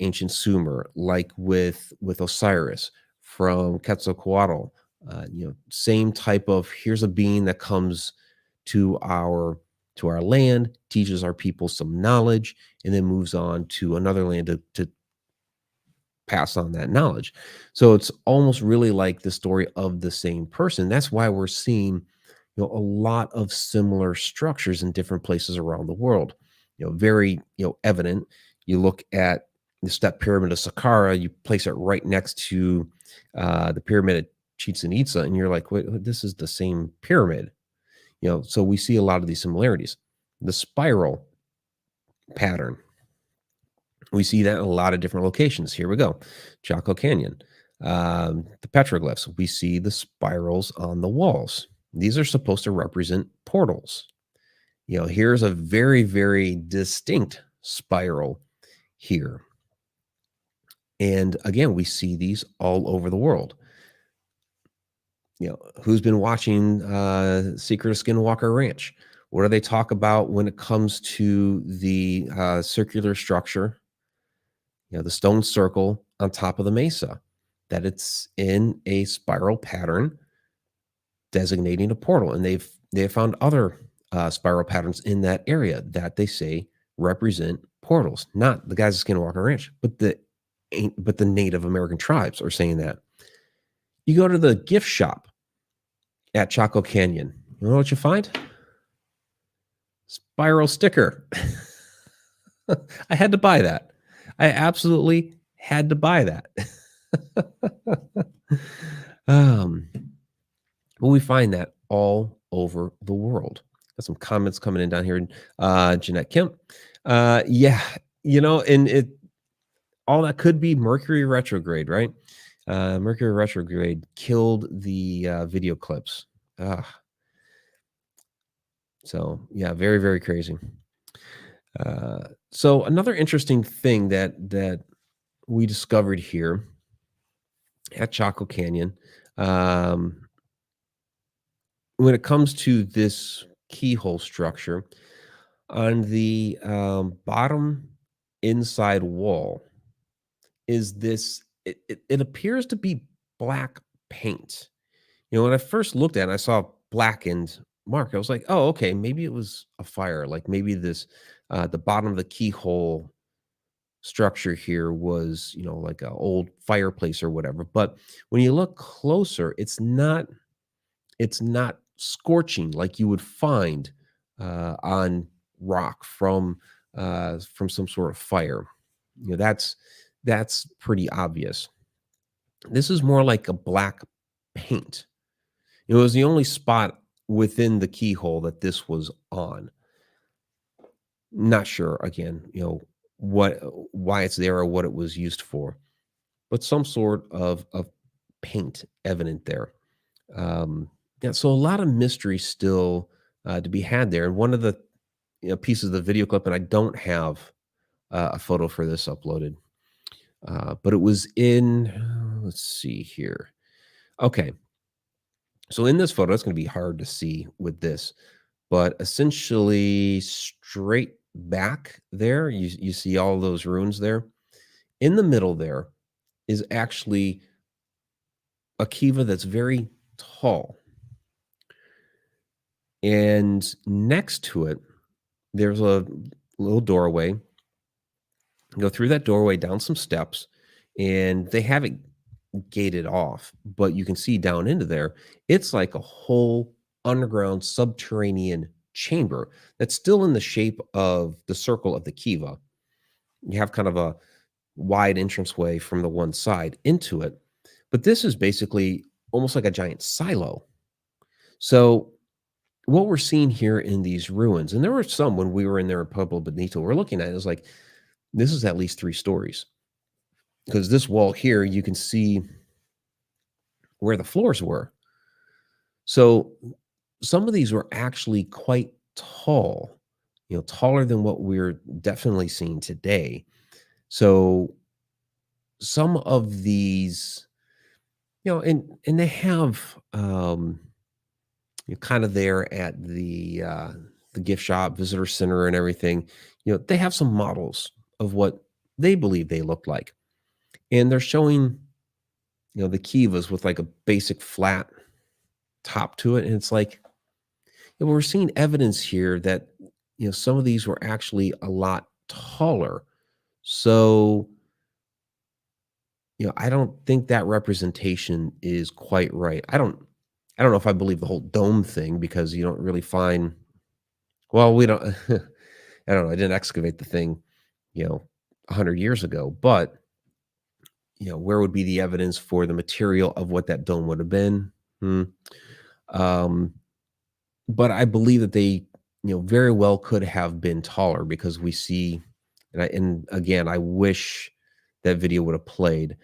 ancient Sumer, like with Osiris from Quetzalcoatl. Same type of, here's a being that comes to our land, teaches our people some knowledge, and then moves on to another land to pass on that knowledge. So it's almost really like the story of the same person. That's why we're seeing a lot of similar structures in different places around the world. Very evident. You look at the step pyramid of Saqqara, you place it right next to the pyramid of Chichen Itza, and you're like, wait, this is the same pyramid. So we see a lot of these similarities. The spiral pattern, we see that in a lot of different locations. Here we go. Chaco Canyon. The petroglyphs, we see the spirals on the walls. These are supposed to represent portals. Here's a very, very distinct spiral here. And again, we see these all over the world. Who's been watching Secret of Skinwalker Ranch? What do they talk about when it comes to the circular structure, the stone circle on top of the mesa? That it's in a spiral pattern designating a portal. And they've found other spiral patterns in that area that they say represent portals. Not the guys at Skinwalker Ranch, but the Native American tribes are saying that. You go to the gift shop at Chaco Canyon. You know what you find? Spiral sticker. I had to buy that. I absolutely had to buy that. um, but we find that all over the world. Got some comments coming in down here. Jeanette Kemp. Yeah, and all that could be Mercury retrograde, right? Mercury retrograde killed the video clips. So yeah, very, very crazy. So another interesting thing that we discovered here at Chaco Canyon, when it comes to this keyhole structure, on the bottom inside wall is this. It appears to be black paint. When I first looked at it, I saw blackened mark. I was like, "Oh, okay, maybe it was a fire. Like maybe this, the bottom of the keyhole structure here was, like an old fireplace or whatever." But when you look closer, it's not scorching like you would find on rock from some sort of fire. That's pretty obvious. This is more like a black paint. It was the only spot within the keyhole that this was on. Not sure again, what why it's there or what it was used for, but some sort of paint evident there. Yeah, so a lot of mystery still to be had there. And one of the pieces of the video clip, and I don't have a photo for this uploaded, but it was in. Let's see here. Okay, so in this photo, it's going to be hard to see with this, but essentially straight back there, you see all those runes there. In the middle there is actually a kiva that's very tall. And next to it, there's a little doorway. Go through that doorway, down some steps, and they have it gated off, but you can see down into there. It's like a whole underground subterranean chamber that's still in the shape of the circle of the kiva. You have kind of a wide entranceway from the one side into it, but this is basically almost like a giant silo. So what we're seeing here in these ruins, and there were some when we were in there in Pueblo Bonito, we're looking at it, it's like, this is at least 3 stories. Because this wall here, you can see where the floors were. So some of these were actually quite tall, taller than what we're definitely seeing today. So some of these, and they have you're kind of there at the gift shop, visitor center, and everything. They have some models of what they believe they look like, and they're showing the kivas with like a basic flat top to it, and it's like we're seeing evidence here that some of these were actually a lot taller. So I don't think that representation is quite right. I don't know if I believe the whole dome thing, because you don't really find, well, we don't I don't know, I didn't excavate the thing, 100 years ago, but where would be the evidence for the material of what that dome would have been? Um, but I believe that they, very well could have been taller, because we see, and again, I wish that video would have played.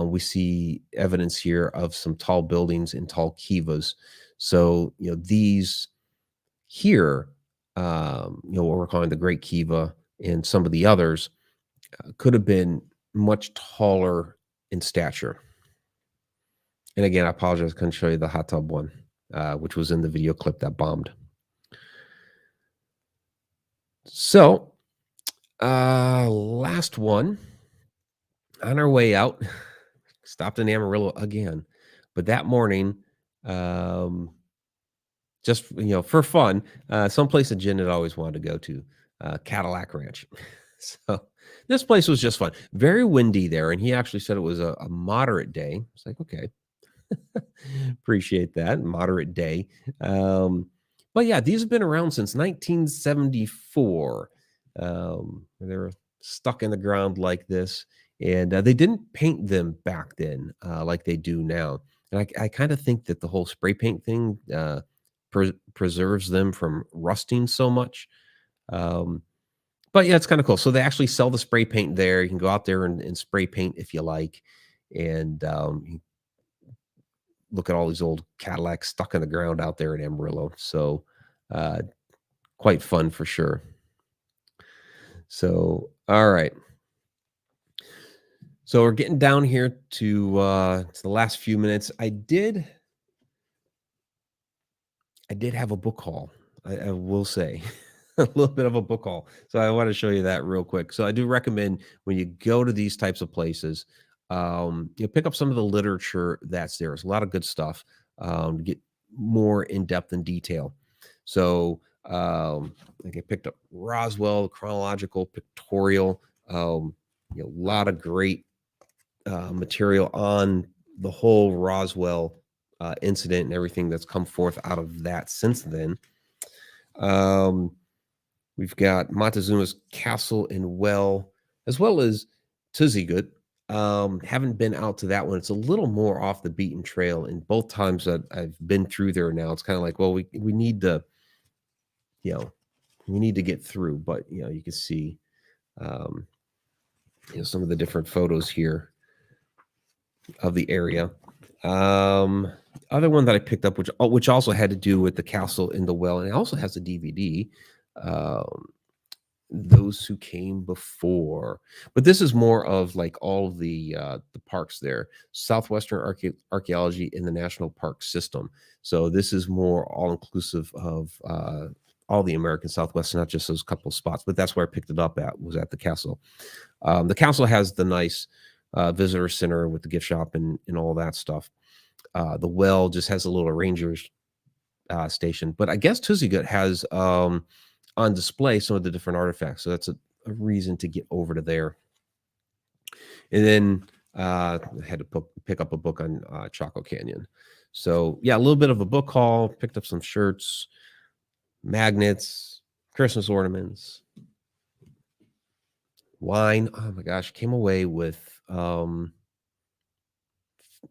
We see evidence here of some tall buildings and tall kivas. So, these here, what we're calling the Great Kiva and some of the others could have been much taller in stature. And again, I apologize, I couldn't show you the hot tub one, which was in the video clip that bombed. So, last one on our way out, stopped in Amarillo again, but that morning, um, just for fun, someplace that Jen had always wanted to go to, Cadillac Ranch. So this place was just fun. Very windy there, and he actually said it was a moderate day. It's like, okay, appreciate that moderate day. Um, but yeah, these have been around since 1974. They were stuck in the ground like this, and they didn't paint them back then like they do now. And I kind of think that the whole spray paint thing preserves them from rusting so much. Um, but yeah, it's kind of cool. So they actually sell the spray paint there. You can go out there and spray paint if you like, and you look at all these old Cadillacs stuck in the ground out there in Amarillo. So uh, quite fun for sure. So all right. So we're getting down here to the last few minutes. I did have a book haul. I will say a little bit of a book haul. So I want to show you that real quick. So I do recommend when you go to these types of places, pick up some of the literature that's there. There's a lot of good stuff to get more in depth and detail. So like I picked up Roswell, chronological, pictorial, a lot of great material on the whole Roswell incident and everything that's come forth out of that since then. We've got Montezuma's castle and well, as well as Tuzzigut. Haven't been out to that one. It's a little more off the beaten trail. And both times that I've been through there now, it's kind of like, well, we need to, we need to get through. But you can see, some of the different photos here of the area. Other one that I picked up, which also had to do with the castle in the well, and it also has a DVD. Those who came before, but this is more of like all of the parks there. Southwestern archaeology in the national park system. So this is more all inclusive of all the American Southwest, not just those couple of spots. But that's where I picked it up at, was at the castle. The castle has the nice visitor center with the gift shop and all that stuff. The well just has a little ranger's station, but I guess Tuzzigut has on display some of the different artifacts, so that's a reason to get over to there. And then I had to pick up a book on Chaco Canyon. So yeah, a little bit of a book haul. Picked up some shirts, magnets, Christmas ornaments, wine. Oh my gosh, came away with it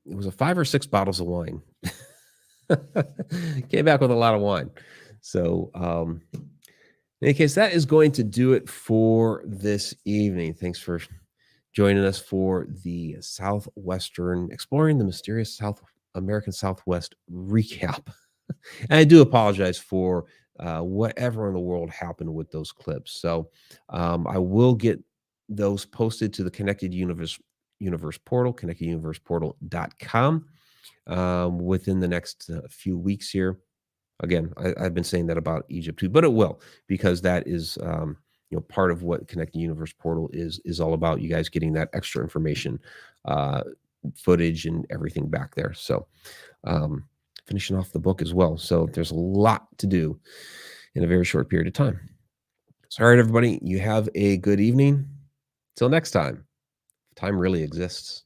was a 5 or 6 bottles of wine. Came back with a lot of wine. So in any case, that is going to do it for this evening. Thanks for joining us for the Southwestern, exploring the mysterious South American Southwest recap. And I do apologize for whatever in the world happened with those clips. So I will get those posted to the Connected Universe portal, connecteduniverseportal.com, within the next few weeks here. Again, I've been saying that about Egypt too, but it will, because that is part of what Connected Universe Portal is all about. You guys getting that extra information, footage, and everything back there. So finishing off the book as well. So there's a lot to do in a very short period of time. So, all right, everybody, you have a good evening. Till next time. Time really exists.